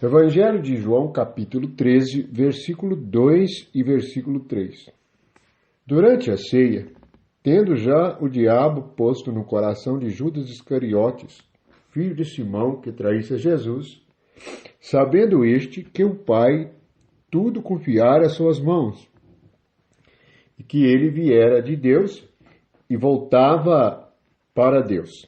Evangelho de João, capítulo 13, versículo 2 e versículo 3. Durante a ceia, tendo já o diabo posto no coração de Judas Iscariotes, filho de Simão, que traísse a Jesus, sabendo este que o Pai tudo confiara às suas mãos, e que ele viera de Deus e voltava para Deus.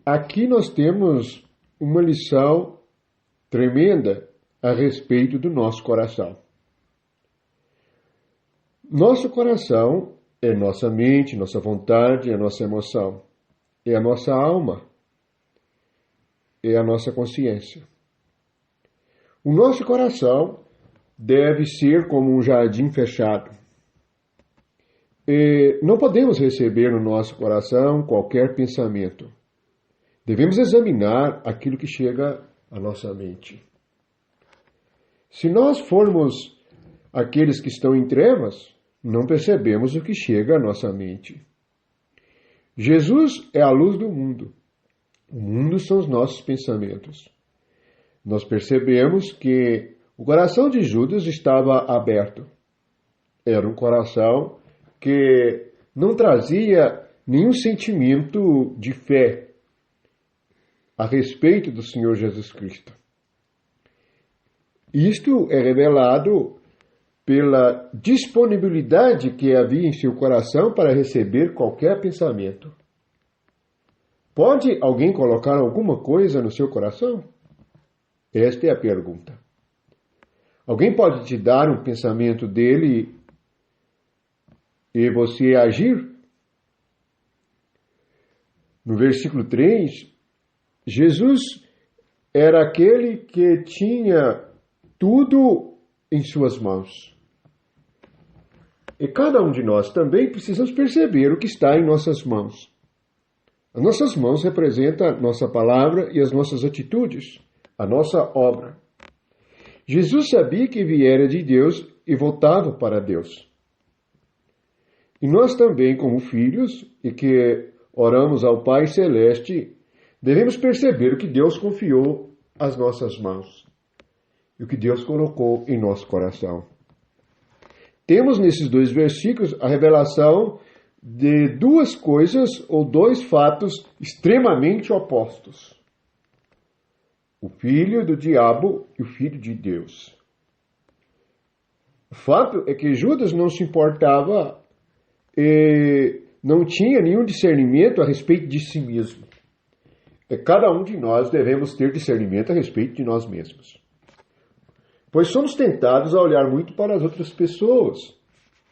Aqui nós temos uma lição tremenda a respeito do nosso coração. Nosso coração é nossa mente, nossa vontade, é nossa emoção, é a nossa alma, é a nossa consciência. O nosso coração deve ser como um jardim fechado. Não podemos receber no nosso coração qualquer pensamento. Devemos examinar aquilo que chega à nossa mente. Se nós formos aqueles que estão em trevas, não percebemos o que chega à nossa mente. Jesus é a luz do mundo. O mundo são os nossos pensamentos. Nós percebemos que o coração de Judas estava aberto. Era um coração que não trazia nenhum sentimento de fé a respeito do Senhor Jesus Cristo. Isto é revelado pela disponibilidade que havia em seu coração para receber qualquer pensamento. Pode alguém colocar alguma coisa no seu coração? Esta é a pergunta. Alguém pode te dar um pensamento dele e você agir? No versículo 3, Jesus era aquele que tinha tudo em suas mãos. E cada um de nós também precisamos perceber o que está em nossas mãos. As nossas mãos representam a nossa palavra e as nossas atitudes, a nossa obra. Jesus sabia que viera de Deus e voltava para Deus. E nós também, como filhos, e que oramos ao Pai Celeste, devemos perceber o que Deus confiou às nossas mãos e o que Deus colocou em nosso coração. Temos nesses dois versículos a revelação de duas coisas ou dois fatos extremamente opostos. O filho do diabo e o filho de Deus. O fato é que Judas não se importava e não tinha nenhum discernimento a respeito de si mesmo. Cada um de nós devemos ter discernimento a respeito de nós mesmos. Pois somos tentados a olhar muito para as outras pessoas.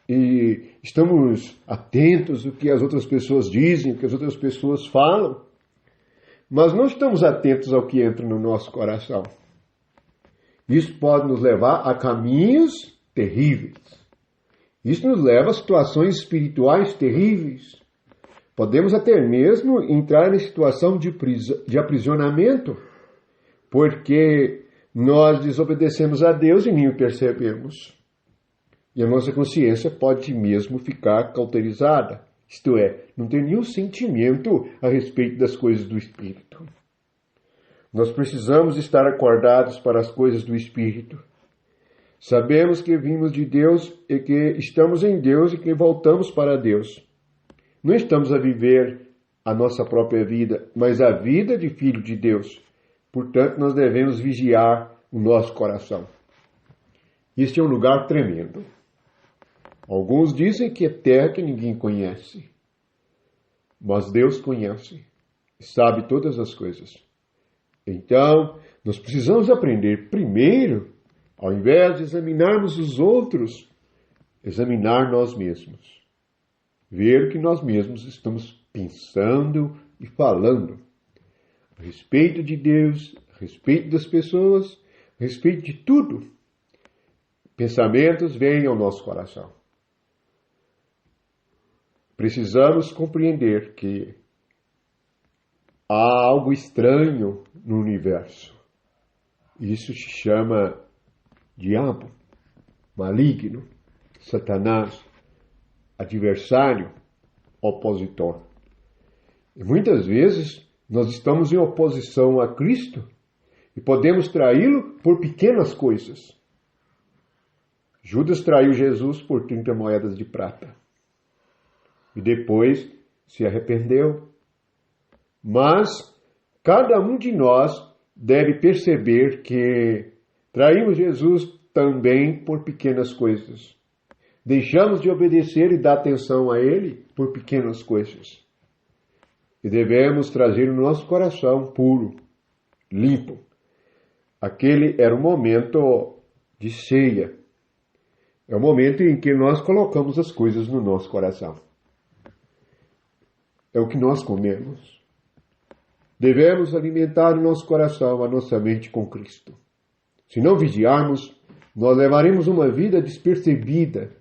E estamos atentos ao que as outras pessoas dizem, o que as outras pessoas falam. Mas não estamos atentos ao que entra no nosso coração. Isso pode nos levar a caminhos terríveis. Isso nos leva a situações espirituais terríveis. Podemos até mesmo entrar em situação de aprisionamento, porque nós desobedecemos a Deus e nem o percebemos. E a nossa consciência pode mesmo ficar cauterizada, isto é, não ter nenhum sentimento a respeito das coisas do Espírito. Nós precisamos estar acordados para as coisas do Espírito. Sabemos que vimos de Deus e que estamos em Deus e que voltamos para Deus. Não estamos a viver a nossa própria vida, mas a vida de filho de Deus. Portanto, nós devemos vigiar o nosso coração. Este é um lugar tremendo. Alguns dizem que é terra que ninguém conhece. Mas Deus conhece e sabe todas as coisas. Então, nós precisamos aprender primeiro, ao invés de examinarmos os outros, examinar nós mesmos. Ver o que nós mesmos estamos pensando e falando a respeito de Deus, a respeito das pessoas, a respeito de tudo. Pensamentos vêm ao nosso coração. Precisamos compreender que há algo estranho no universo. Isso se chama diabo, maligno, Satanás, adversário, opositor. E muitas vezes Nós estamos em oposição a Cristo e podemos traí-lo por pequenas coisas. Judas traiu Jesus por 30 moedas de prata. E depois se arrependeu. Mas cada um de nós deve perceber que traímos Jesus também por pequenas coisas. Deixamos de obedecer e dar atenção a Ele por pequenas coisas. E devemos trazer o nosso coração puro, limpo. Aquele era o momento de ceia. É o momento em que nós colocamos as coisas no nosso coração. É o que nós comemos. Devemos alimentar o nosso coração, a nossa mente com Cristo. Se não vigiarmos, nós levaremos uma vida despercebida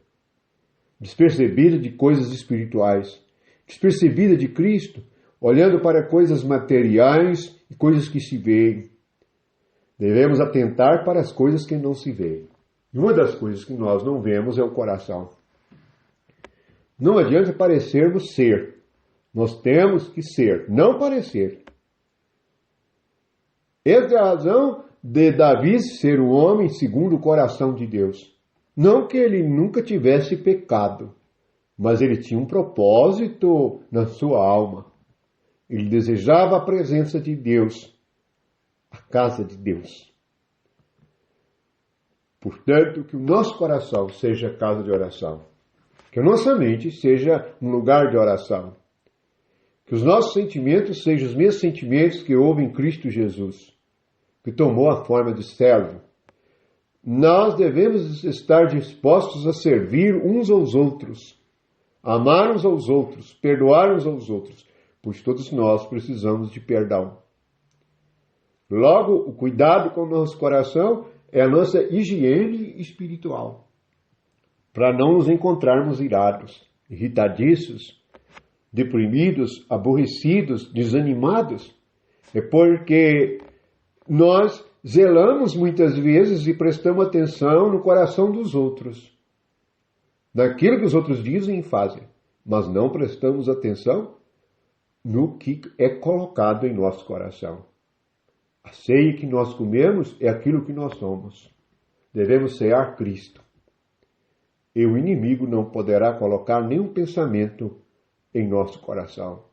de coisas espirituais, despercebida de Cristo, olhando para coisas materiais e coisas que se veem. Devemos atentar para as coisas que não se veem. E uma das coisas que nós não vemos é o coração. Não adianta parecermos ser. Nós temos que ser, não parecer. Essa é a razão de Davi ser um homem segundo o coração de Deus. Não que ele nunca tivesse pecado, mas ele tinha um propósito na sua alma. Ele desejava a presença de Deus, a casa de Deus. Portanto, que o nosso coração seja casa de oração. Que a nossa mente seja um lugar de oração. Que os nossos sentimentos sejam os mesmos sentimentos que houve em Cristo Jesus, que tomou a forma de servo. Nós devemos estar dispostos a servir uns aos outros, amar uns aos outros, perdoar uns aos outros, pois todos nós precisamos de perdão. Logo, o cuidado com o nosso coração é a nossa higiene espiritual, para não nos encontrarmos irados, irritadiços, deprimidos, aborrecidos, desanimados. É porque nós zelamos muitas vezes e prestamos atenção no coração dos outros, naquilo que os outros dizem e fazem, mas não prestamos atenção no que é colocado em nosso coração. A ceia que nós comemos é aquilo que nós somos. Devemos cear Cristo. E o inimigo não poderá colocar nenhum pensamento em nosso coração,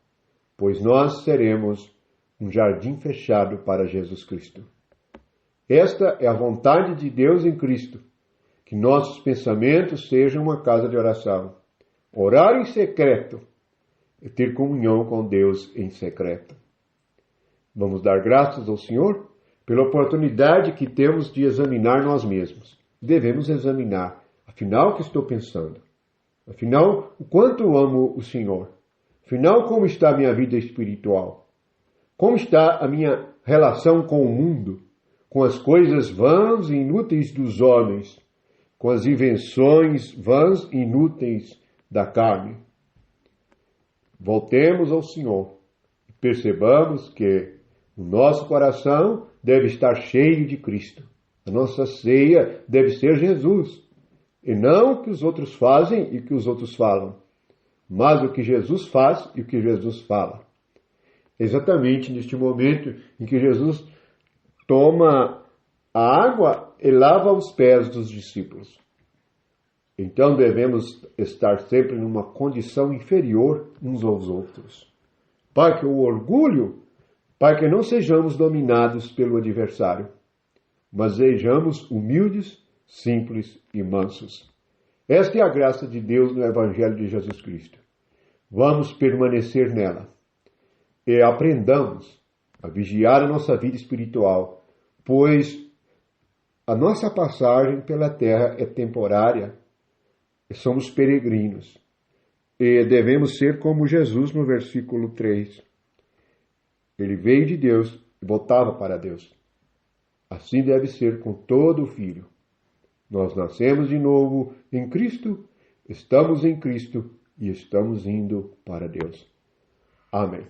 pois nós seremos um jardim fechado para Jesus Cristo. Esta é a vontade de Deus em Cristo, que nossos pensamentos sejam uma casa de oração. Orar em secreto e ter comunhão com Deus em secreto. Vamos dar graças ao Senhor pela oportunidade que temos de examinar nós mesmos. Devemos examinar, afinal, o que estou pensando? Afinal, o quanto amo o Senhor? Afinal, como está a minha vida espiritual? Como está a minha relação com o mundo? Com as coisas vãs e inúteis dos homens? Com as invenções vãs e inúteis da carne? Voltemos ao Senhor e percebamos que o nosso coração deve estar cheio de Cristo. A nossa ceia deve ser Jesus. E não o que os outros fazem e o que os outros falam, mas o que Jesus faz e o que Jesus fala. Exatamente neste momento em que Jesus toma a água e lava os pés dos discípulos. Então devemos estar sempre numa condição inferior uns aos outros, para que o orgulho, para que não sejamos dominados pelo adversário, mas sejamos humildes, simples e mansos. Esta é a graça de Deus no Evangelho de Jesus Cristo. Vamos permanecer nela e aprendamos a vigiar a nossa vida espiritual, pois a nossa passagem pela terra é temporária, somos peregrinos e devemos ser como Jesus no versículo 3. Ele veio de Deus e voltava para Deus. Assim deve ser com todo filho. Nós nascemos de novo em Cristo, estamos em Cristo e estamos indo para Deus. Amém.